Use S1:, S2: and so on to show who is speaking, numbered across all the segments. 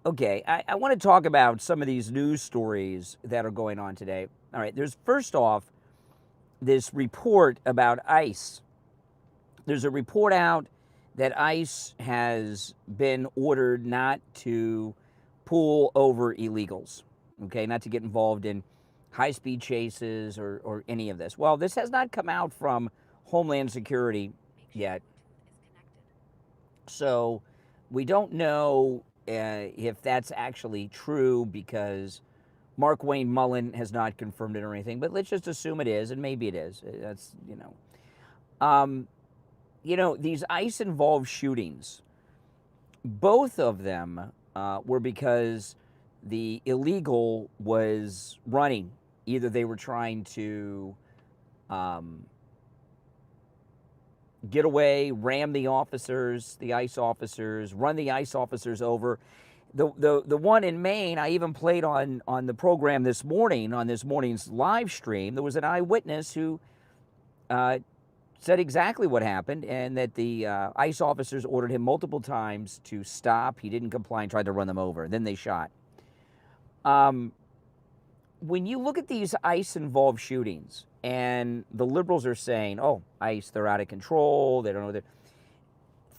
S1: Okay, I want to talk about some of these news stories that are going on today. All right, there's first off this report about ICE. There's a report out that ICE has been ordered not to pull over illegals, okay, not to get involved in high-speed chases or any of this. Well, this has not come out from Homeland Security yet. So we don't know if that's actually true because Mark Wayne Mullen has not confirmed it or anything, but let's just assume it is, and maybe it is. That's, these ICE-involved shootings, both of them were because the illegal was running. Either they were trying to get away, ram the officers, the ICE officers, run the ICE officers over. The one in Maine, I even played on the program this morning, on this morning's live stream. There was an eyewitness who said exactly what happened, and that the ICE officers ordered him multiple times to stop. He didn't comply and tried to run them over. Then they shot. When you look at these ICE-involved shootings, and the liberals are saying, oh, ICE, they're out of control, they don't know.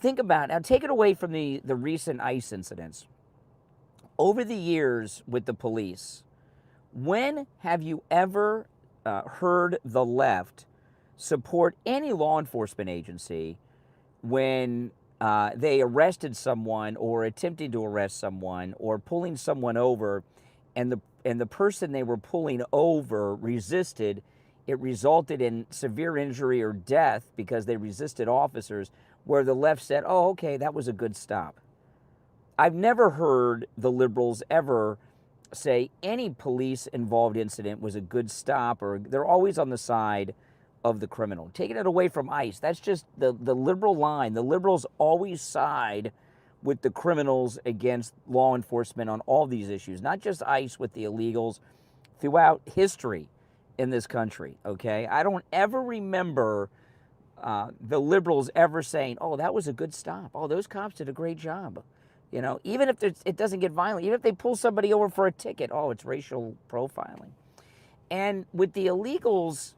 S1: Think about it. Now, take it away from the recent ICE incidents. Over the years with the police, when have you ever heard the left support any law enforcement agency when they arrested someone or attempted to arrest someone or pulling someone over, and the person they were pulling over resisted? It resulted in severe injury or death because they resisted officers, where the left said, oh, okay, that was a good stop. I've never heard the liberals ever say any police-involved incident was a good stop, or they're always on the side of the criminal. Taking it away from ICE, that's just the liberal line. The liberals always side with the criminals against law enforcement on all these issues, not just ICE with the illegals, throughout history in this country, okay? I don't ever remember the liberals ever saying, oh, that was a good stop. Oh, those cops did a great job. Even if it doesn't get violent, even if they pull somebody over for a ticket, oh, it's racial profiling. And with the illegals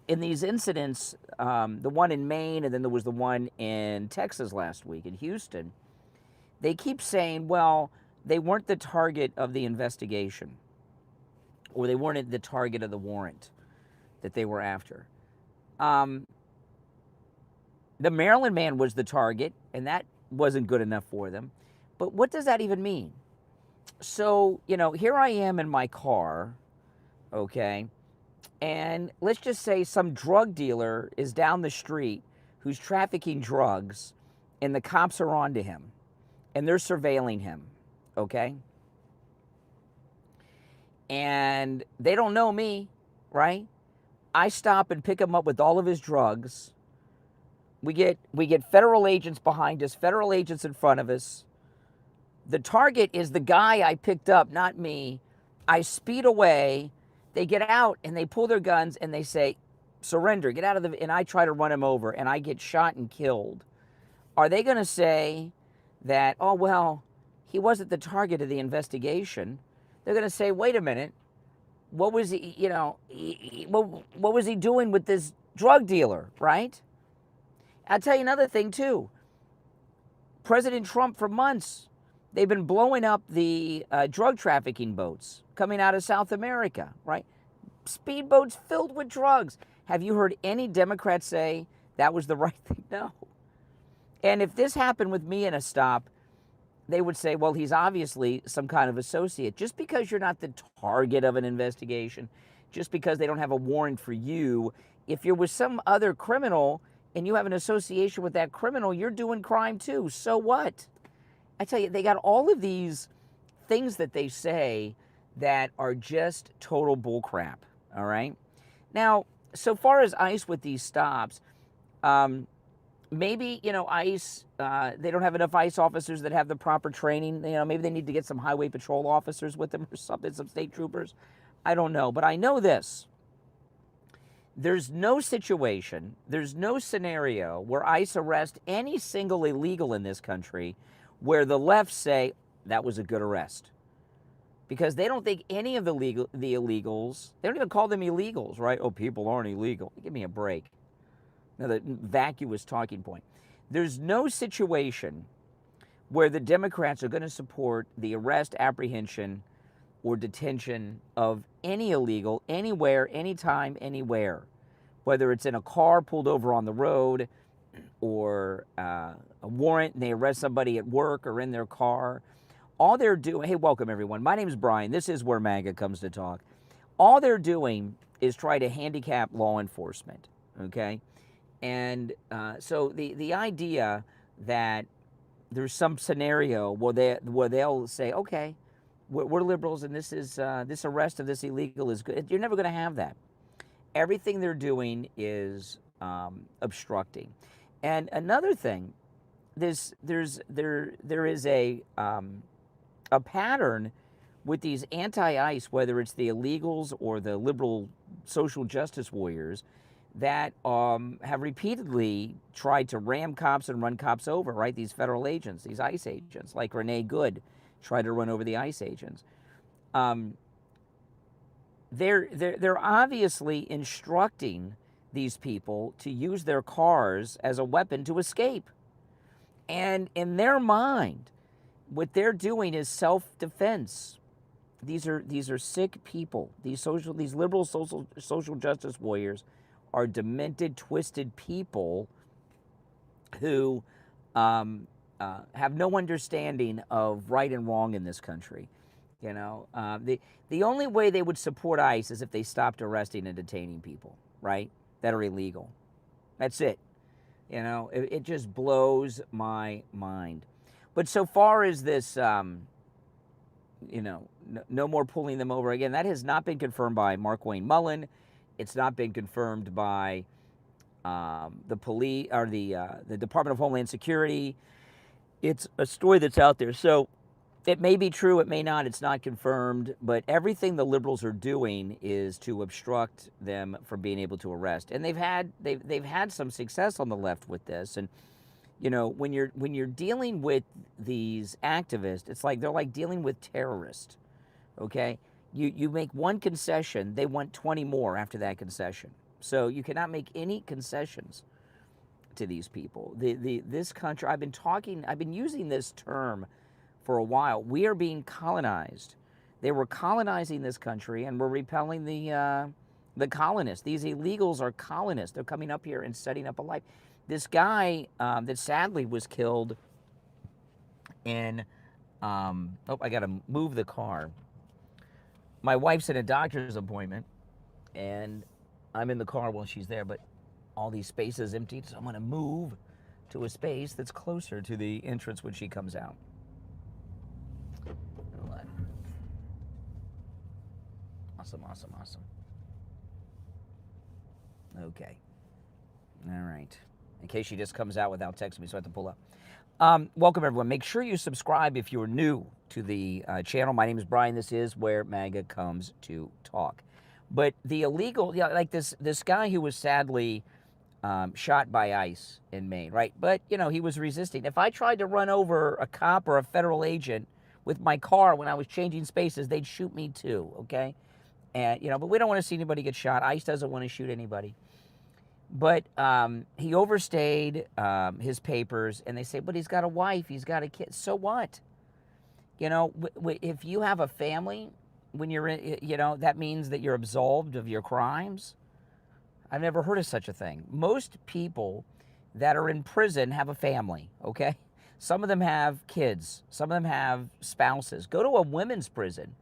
S1: in these incidents, the one in Maine, and then there was the one in Texas last week in Houston, they keep saying, well, they weren't the target of the investigation, or they weren't the target of the warrant that they were after. The Maryland man was the target, and that wasn't good enough for them. But what does that even mean? So, here I am in my car, okay, and let's just say some drug dealer is down the street who's trafficking drugs, and the cops are onto him, and they're surveilling him, okay? And they don't know me, right? I stop and pick him up with all of his drugs. We get federal agents behind us, federal agents in front of us. The target is the guy I picked up, not me. I speed away. They get out and they pull their guns and they say, surrender, get out of the, and I try to run him over and I get shot and killed. Are they going to say that, oh, well, he wasn't the target of the investigation? They're going to say, wait a minute, what was he, what was he doing with this drug dealer, right? I'll tell you another thing, too. President Trump, for months, they've been blowing up the drug trafficking boats coming out of South America, right? Speedboats filled with drugs. Have you heard any Democrats say that was the right thing? No. And if this happened with me in a stop, they would say, well, he's obviously some kind of associate. Just because you're not the target of an investigation, just because they don't have a warrant for you, if you're with some other criminal and you have an association with that criminal, you're doing crime too. So what? I tell you, they got all of these things that they say that are just total bullcrap, all right? Now, so far as ICE with these stops, maybe, ICE, they don't have enough ICE officers that have the proper training. Maybe they need to get some highway patrol officers with them or something, some state troopers. I don't know, but I know this. There's no situation, there's no scenario where ICE arrest any single illegal in this country where the left say, that was a good arrest. Because they don't think any of the illegals, they don't even call them illegals, right? Oh, people aren't illegal. Give me a break. Another vacuous talking point. There's no situation where the Democrats are going to support the arrest, apprehension, or detention of any illegal, anywhere, anytime, anywhere. Whether it's in a car pulled over on the road, or a warrant and they arrest somebody at work or in their car. All they're doing, hey, welcome everyone. My name is Brian. This is where MAGA comes to talk. All they're doing is try to handicap law enforcement, okay? And so the idea that there's some scenario where they'll say, okay, we're liberals and this is this arrest of this illegal is good. You're never going to have that. Everything they're doing is obstructing. And another thing, there is a pattern with these anti-ICE, whether it's the illegals or the liberal social justice warriors, that have repeatedly tried to ram cops and run cops over, right? These federal agents, these ICE agents, like Renee Good tried to run over the ICE agents. They're obviously instructing these people to use their cars as a weapon to escape. And in their mind, what they're doing is self-defense. These are sick people. These liberal social justice warriors are demented, twisted people who have no understanding of right and wrong in this country. You know, the only way they would support ICE is if they stopped arresting and detaining people, right, that are illegal. That's it. You know, it just blows my mind. But so far as this, you know, no more pulling them over again, that has not been confirmed by Mark Wayne Mullen. It's not been confirmed by the police or the Department of Homeland Security. It's a story that's out there. So it may be true, it may not, it's not confirmed, but everything the liberals are doing is to obstruct them from being able to arrest. And they've had some success on the left with this. And you know, when you're dealing with these activists, it's like they're like dealing with terrorists. Okay? You make one concession, they want 20 more after that concession. So you cannot make any concessions to these people. This country, I've been using this term for a while. We are being colonized. They were colonizing this country and we're repelling the colonists. These illegals are colonists. They're coming up here and setting up a life. This guy that sadly was killed in, oh, I got to move the car. My wife's at a doctor's appointment, and I'm in the car while she's there, but all these spaces emptied, so I'm going to move to a space that's closer to the entrance when she comes out. Awesome. Okay. All right. In case she just comes out without texting me, so I have to pull up. Welcome, everyone. Make sure you subscribe if you're new to the channel. My name is Brian. This is where MAGA comes to talk. But the illegal, yeah, like this guy who was sadly shot by ICE in Maine, right? But, you know, he was resisting. If I tried to run over a cop or a federal agent with my car when I was changing spaces, they'd shoot me too, okay? And, you know, but we don't want to see anybody get shot. ICE doesn't want to shoot anybody. But he overstayed his papers, and they say, but he's got a wife, he's got a kid. So what? You know, if you have a family, when you're in, you know, that means that you're absolved of your crimes. I've never heard of such a thing. Most people that are in prison have a family, okay? Some of them have kids. Some of them have spouses. Go to a women's prison.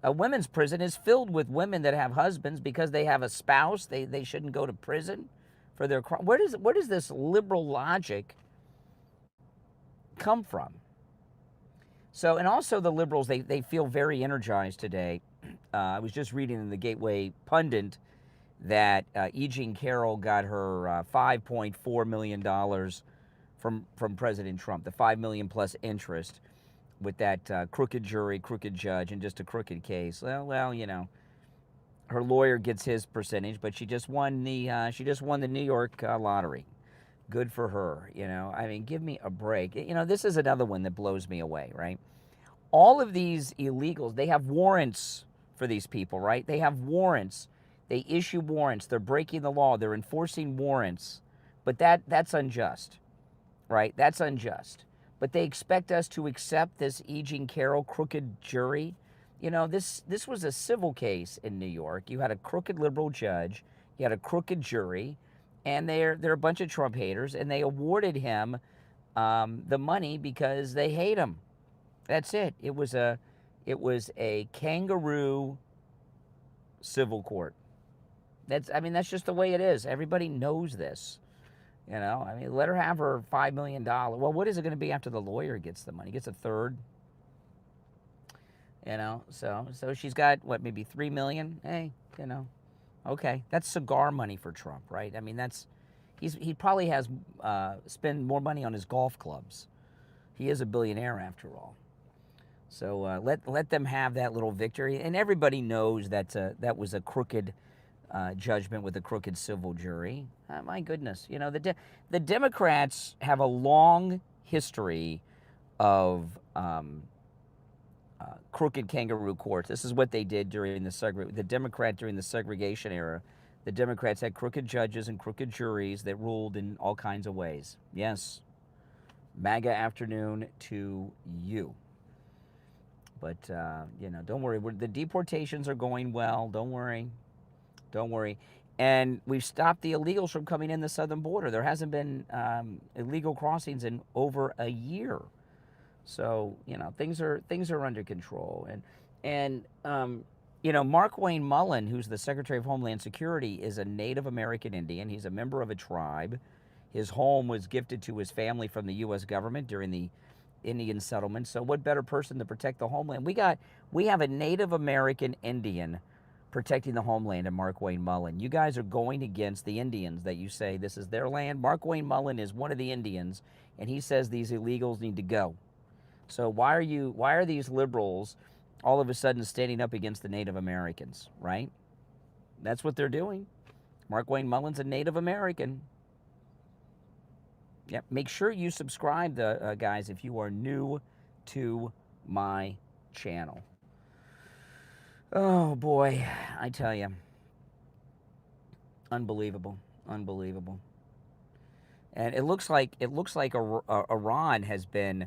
S1: A women's prison is filled with women that have husbands because they have a spouse. They shouldn't go to prison for their crime. Where does this liberal logic come from? So, and also the liberals, they feel very energized today. I was just reading in the Gateway Pundit that E. Jean Carroll got her $5.4 million from President Trump, the $5 million plus interest with that crooked jury, crooked judge, and just a crooked case. Well, you know, her lawyer gets his percentage, but she just won the New York lottery. Good for her, you know. I mean, give me a break. You know, this is another one that blows me away, right? all of these illegals, they have warrants for these people, right? They have warrants. They issue warrants. They're breaking the law. They're enforcing warrants. But that's unjust, right? That's unjust. But they expect us to accept this E. Jean Carroll crooked jury. You know, this was a civil case in New York. You had a crooked liberal judge. You had a crooked jury. And they're a bunch of Trump haters. And they awarded him the money because they hate him. That's it. It was a kangaroo civil court. That's just the way it is. Everybody knows this. You know, I mean, let her have her $5 million. Well, what is it going to be after the lawyer gets the money? Gets a third. You know, so she's got what, maybe $3 million. Hey, you know, okay, that's cigar money for Trump, right? I mean, he probably has spend more money on his golf clubs. He is a billionaire after all. So let them have that little victory, and everybody knows that was a crooked judgment with a crooked civil jury. My goodness, you know, the Democrats have a long history of crooked kangaroo courts. This is what they did during the Democrat during the segregation era. The Democrats had crooked judges and crooked juries that ruled in all kinds of ways. Yes, MAGA afternoon to you. But, you know, don't worry. The deportations are going well. Don't worry. Don't worry. And we've stopped the illegals from coming in the southern border. There hasn't been illegal crossings in over a year. So, you know, things are under control. And you know, Mark Wayne Mullen, who's the Secretary of Homeland Security, is a Native American Indian. He's a member of a tribe. His home was gifted to his family from the U.S. government during the Indian settlement. So what better person to protect the homeland? We have a Native American Indian protecting the homeland in Mark Wayne Mullen. You guys are going against the Indians that you say this is their land. Mark Wayne Mullen is one of the Indians, and he says these illegals need to go. So why are these liberals all of a sudden standing up against the Native Americans, right? That's what they're doing. Mark Wayne Mullen's a Native American. Yep. Make sure you subscribe, guys, if you are new to my channel. Oh boy, I tell you, unbelievable, unbelievable. And it looks like Iran has been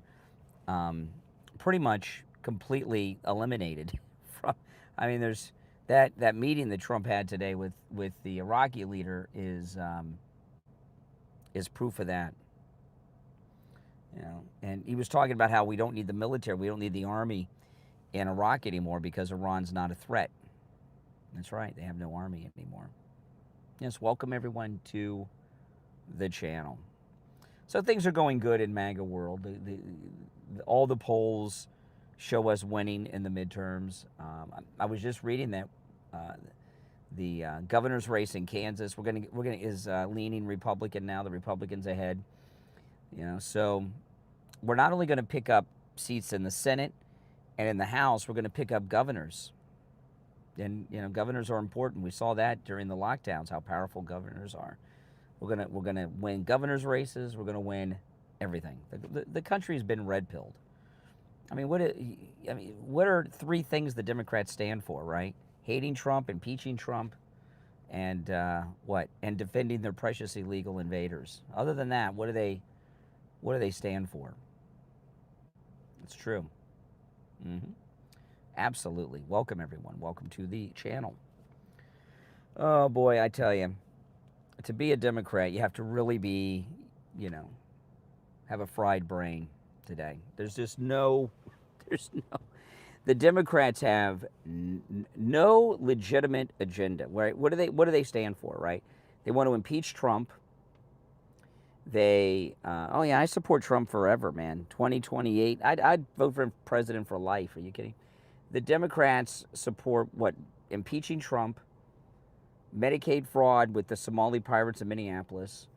S1: pretty much completely eliminated from. I mean, there's that meeting that Trump had today with the Iraqi leader is proof of that. You know, and he was talking about how we don't need the military, we don't need the army in Iraq anymore because Iran's not a threat. That's right, they have no army anymore. Yes, welcome everyone to the channel. So things are going good in MAGA world. All the polls show us winning in the midterms. I was just reading that the governor's race in Kansas is leaning Republican now. The Republicans ahead. You know, so we're not only going to pick up seats in the Senate and in the House, we're going to pick up governors. And you know, governors are important. We saw that during the lockdowns, how powerful governors are. We're gonna win governors' races. We're gonna win everything. The country's been red-pilled. I mean, what are three things the Democrats stand for, right? Hating Trump, impeaching Trump, and and defending their precious illegal invaders. Other than that, what do they stand for? It's true. Absolutely. Welcome, everyone. Welcome to the channel. Oh, boy, I tell you, to be a Democrat, you have to really be, you know, have a fried brain today. The Democrats have no legitimate agenda. Right? What do they stand for, right? They want to impeach Trump. They, oh yeah, I support Trump forever, man. 2028, I'd vote for president for life. Are you kidding? The Democrats support what? Impeaching Trump, Medicaid fraud with the Somali pirates in Minneapolis,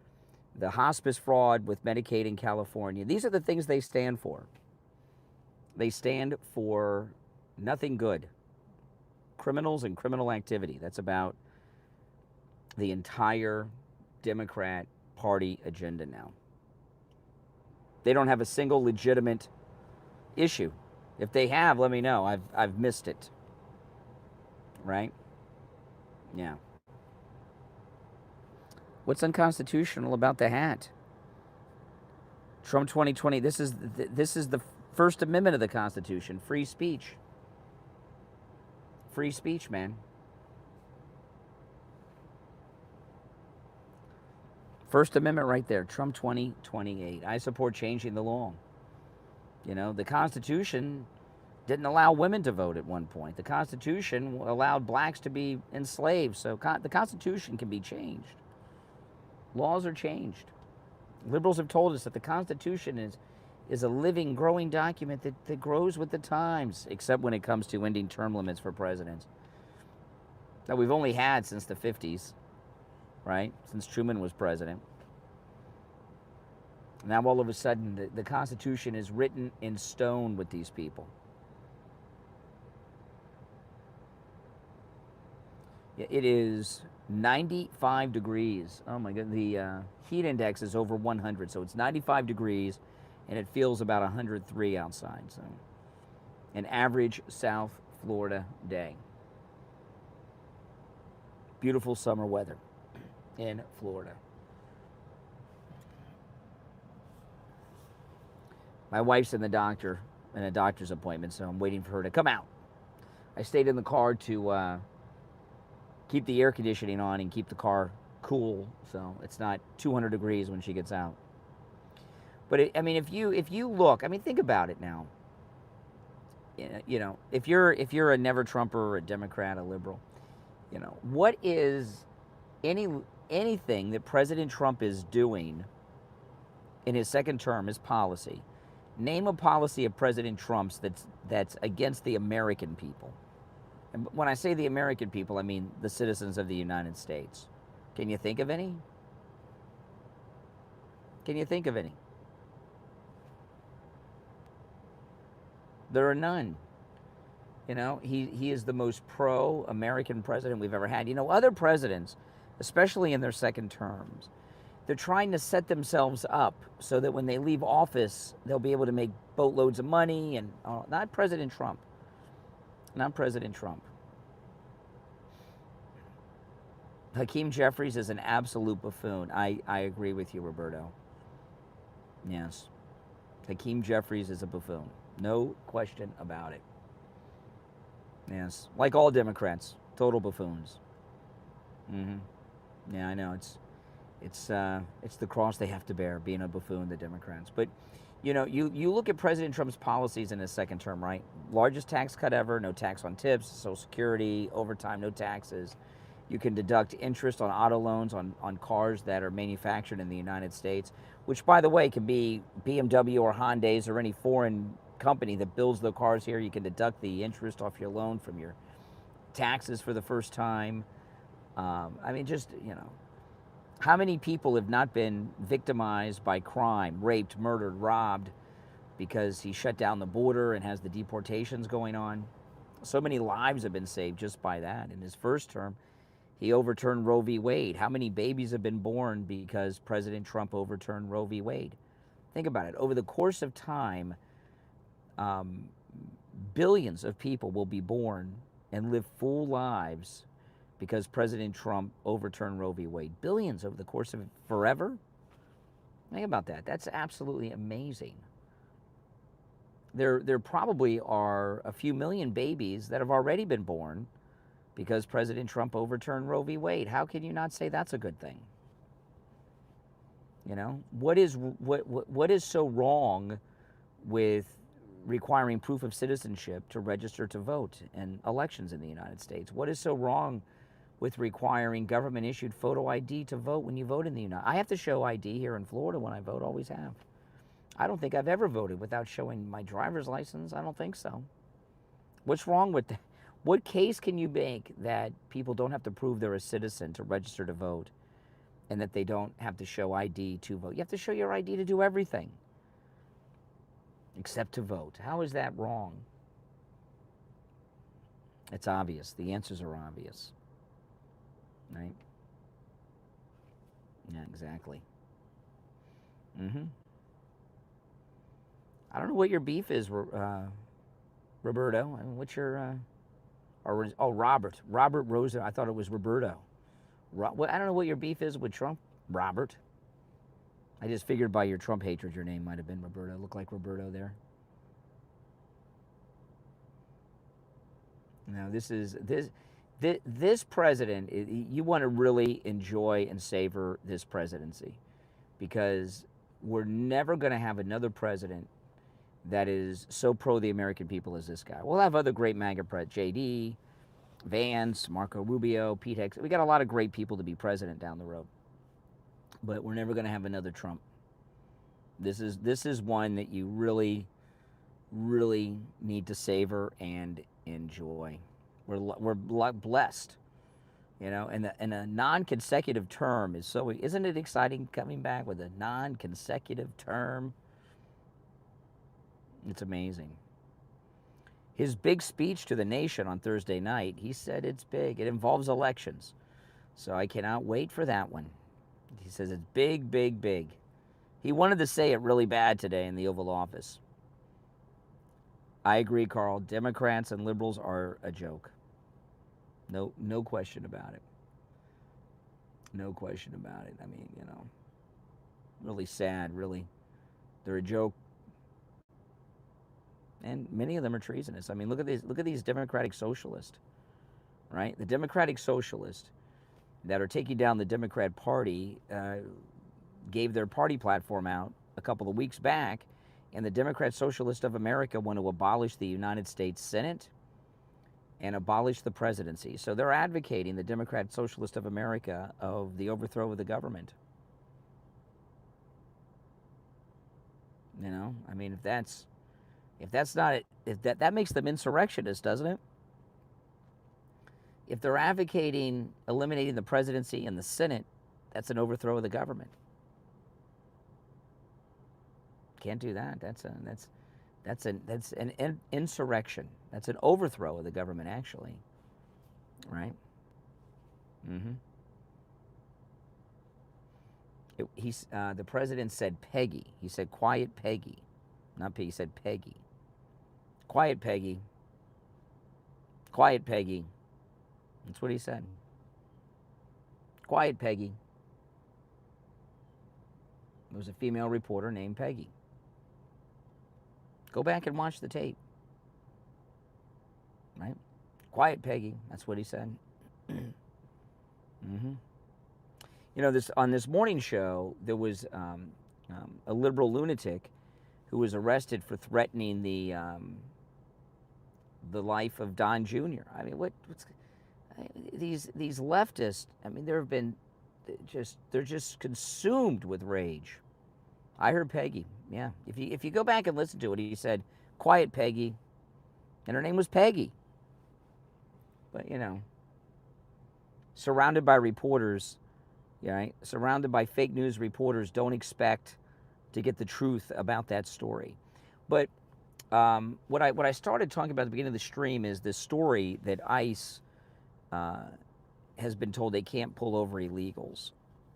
S1: the hospice fraud with Medicaid in California. These are the things they stand for. They stand for nothing good. Criminals and criminal activity. That's about the entire Democrat Party agenda now. They don't have a single legitimate issue. If they have, let me know. I've missed it. Right? Yeah. What's unconstitutional about the hat? Trump 2020. This is the First Amendment of the Constitution. Free speech. Free speech, man. First Amendment right there. Trump 2028. I support changing the law. You know, the Constitution didn't allow women to vote at one point. The Constitution allowed blacks to be enslaved. So the Constitution can be changed. Laws are changed. Liberals have told us that the Constitution is a living, growing document that grows with the times, except when it comes to ending term limits for presidents. That we've only had since the 50s, right? Since Truman was president. Now all of a sudden, the Constitution is written in stone with these people. It is 95 degrees. Oh my God, the heat index is over 100, so it's 95 degrees, and it feels about 103 outside. So, an average South Florida day. Beautiful summer weather in Florida. My wife's in a doctor's appointment, so I'm waiting for her to come out. I stayed in the car to keep the air conditioning on and keep the car cool, so it's not 200 degrees when she gets out. But I mean, if you look, I mean, think about it now. You know, if you're a never Trumper or a Democrat, a liberal, you know, what is anything that President Trump is doing in his second term, his policy? Name a policy of President Trump's that's against the American people. And when I say the American people, I mean the citizens of the United States. Can you think of any? Can you think of any? There are none. You know, he is the most pro-American president we've ever had. You know, other presidents, especially in their second terms, they're trying to set themselves up so that when they leave office, they'll be able to make boatloads of money. And not President Trump. Not President Trump. Hakeem Jeffries is an absolute buffoon. I agree with you, Roberto. Yes. Hakeem Jeffries is a buffoon. No question about it. Yes. Like all Democrats. Total buffoons. Yeah, I know. It's the cross they have to bear, being a buffoon, the Democrats. But, you know, you look at President Trump's policies in his second term, right? Largest tax cut ever, no tax on tips, Social Security, overtime, no taxes. You can deduct interest on auto loans on cars that are manufactured in the United States, which, by the way, can be BMW or Hondas or any foreign company that builds the cars here. You can deduct the interest off your loan from your taxes for the first time. I mean, just, you know, how many people have not been victimized by crime, raped, murdered, robbed, because he shut down the border and has the deportations going on? So many lives have been saved just by that. In his first term, he overturned Roe v. Wade. How many babies have been born because President Trump overturned Roe v. Wade? Think about it. Over the course of time, billions of people will be born and live full lives because President Trump overturned Roe v. Wade. Billions over the course of forever? Think about that. That's absolutely amazing. There probably are a few million babies that have already been born because President Trump overturned Roe v. Wade. How can you not say that's a good thing? You know, what is so wrong with requiring proof of citizenship to register to vote in elections in the United States? What is so wrong with requiring government-issued photo ID to vote when you vote in the United States? I have to show ID here in Florida when I vote, always have. I don't think I've ever voted without showing my driver's license. I don't think so. What's wrong with that? What case can you make that people don't have to prove they're a citizen to register to vote and that they don't have to show ID to vote? You have to show your ID to do everything except to vote. How is that wrong? It's obvious. The answers are obvious. Right? Yeah, exactly. I don't know what your beef is, Roberto. And what's your, Robert. Robert Rosen. I thought it was Roberto. I don't know what your beef is with Trump. Robert. I just figured by your Trump hatred, your name might have been Roberto. Looked like Roberto there. Now, this president, you want to really enjoy and savor this presidency, because we're never going to have another president that is so pro the American people as this guy. We'll have other great MAGA presidents, JD, Vance, Marco Rubio, Pete Hicks. We got a lot of great people to be president down the road, but we're never going to have another Trump. This is one that you really, really need to savor and enjoy. We're blessed, you know, and a non-consecutive term is so. Isn't it exciting coming back with a non-consecutive term? It's amazing. His big speech to the nation on Thursday night, he said it's big. It involves elections, so I cannot wait for that one. He says it's big, big, big. He wanted to say it really bad today in the Oval Office. I agree, Carl. Democrats and liberals are a joke. No question about it. No question about it. I mean, you know, really sad, really. They're a joke. And many of them are treasonous. I mean, look at these Democratic socialists, right? The Democratic socialists that are taking down the Democrat Party gave their party platform out a couple of weeks back, and the Democrat Socialists of America want to abolish the United States Senate and abolish the presidency. So they're advocating, the Democrat Socialist of America, of the overthrow of the government. You know, I mean, if that's not it, that makes them insurrectionists, doesn't it? If they're advocating eliminating the presidency and the Senate, that's an overthrow of the government. Can't do that. That's an insurrection. That's an overthrow of the government, actually. Right? The president said Peggy. He said quiet Peggy. Not Peggy, he said Peggy. Quiet Peggy. Quiet Peggy. That's what he said. Quiet Peggy. There was a female reporter named Peggy. Go back and watch the tape. Right? Quiet Peggy. That's what he said. You know, on this morning show, there was a liberal lunatic who was arrested for threatening the life of Don Jr. I mean, these leftists? I mean, they're just consumed with rage. I heard Peggy. Yeah, if you go back and listen to it, he said, "Quiet Peggy," and her name was Peggy. But you know, surrounded by reporters, right? Surrounded by fake news reporters, don't expect to get the truth about that story. But what I started talking about at the beginning of the stream is this story that ICE has been told they can't pull over illegals.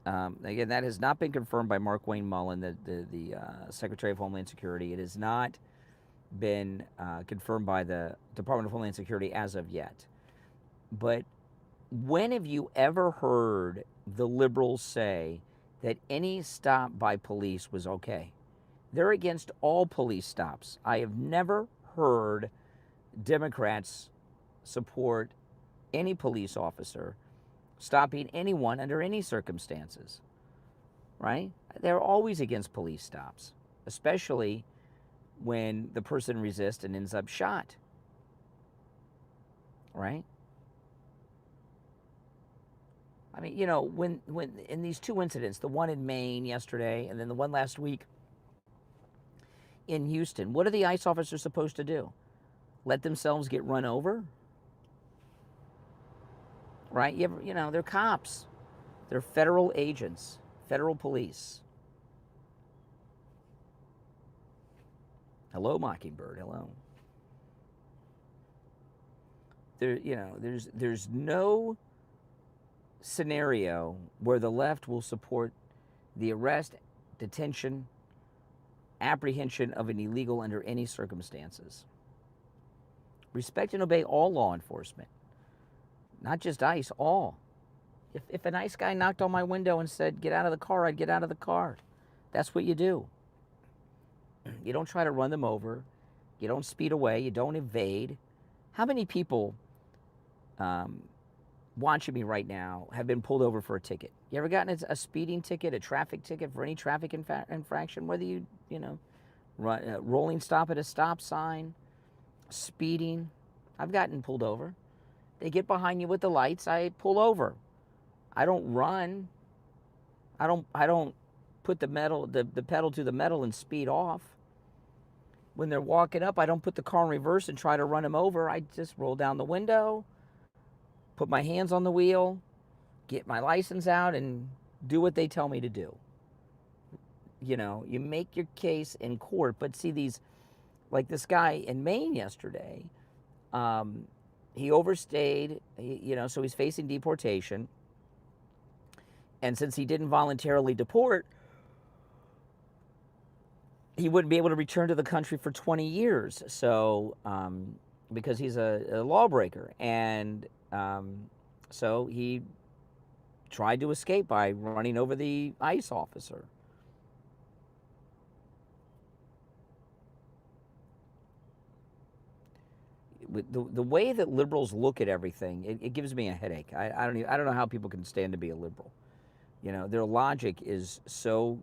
S1: Again, that has not been confirmed by Mark Wayne Mullen, the Secretary of Homeland Security. It has not been confirmed by the Department of Homeland Security as of yet. But when have you ever heard the liberals say that any stop by police was okay? They're against all police stops. I have never heard Democrats support any police officer stopping anyone under any circumstances, right? They're always against police stops, especially when the person resists and ends up shot, right? I mean, you know, when in these two incidents, the one in Maine yesterday and then the one last week in Houston, what are the ICE officers supposed to do? Let themselves get run over? Right? You know, they're cops. They're federal agents, federal police. Hello, Mockingbird. Hello. There's no scenario where the left will support the arrest, detention, apprehension of an illegal under any circumstances. Respect and obey all law enforcement, not just ICE, all. If an ICE guy knocked on my window and said, get out of the car, I'd get out of the car. That's what you do. You don't try to run them over. You don't speed away. You don't evade. How many people watching me right now have been pulled over for a ticket? You ever gotten a speeding ticket, a traffic ticket for any traffic infraction, whether you rolling stop at a stop sign, speeding? I've gotten pulled over. They get behind you with the lights. I pull over. I don't run. I don't put the pedal to the metal and speed off. When they're walking up, I don't put the car in reverse and try to run them over. I just roll down the window, put my hands on the wheel, get my license out, and do what they tell me to do. You know, you make your case in court. But see, these, like this guy in Maine yesterday, he overstayed, so he's facing deportation. And since he didn't voluntarily deport, he wouldn't be able to return to the country for 20 years. So, because he's a lawbreaker. And so he tried to escape by running over the ICE officer. The way that liberals look at everything, it gives me a headache. I don't know how people can stand to be a liberal. You know, their logic is so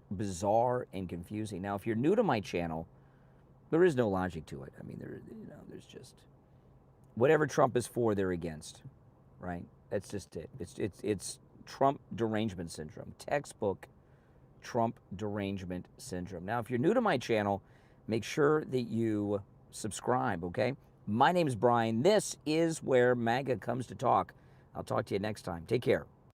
S1: bizarre and confusing. Now, if you're new to my channel, there is no logic to it. I mean, there's just whatever Trump is for, they're against, right? That's just it. It's Trump derangement syndrome, textbook Trump derangement syndrome. Now, if you're new to my channel, make sure that you subscribe, okay? My name is Brian. This is where MAGA comes to talk. I'll talk to you next time. Take care.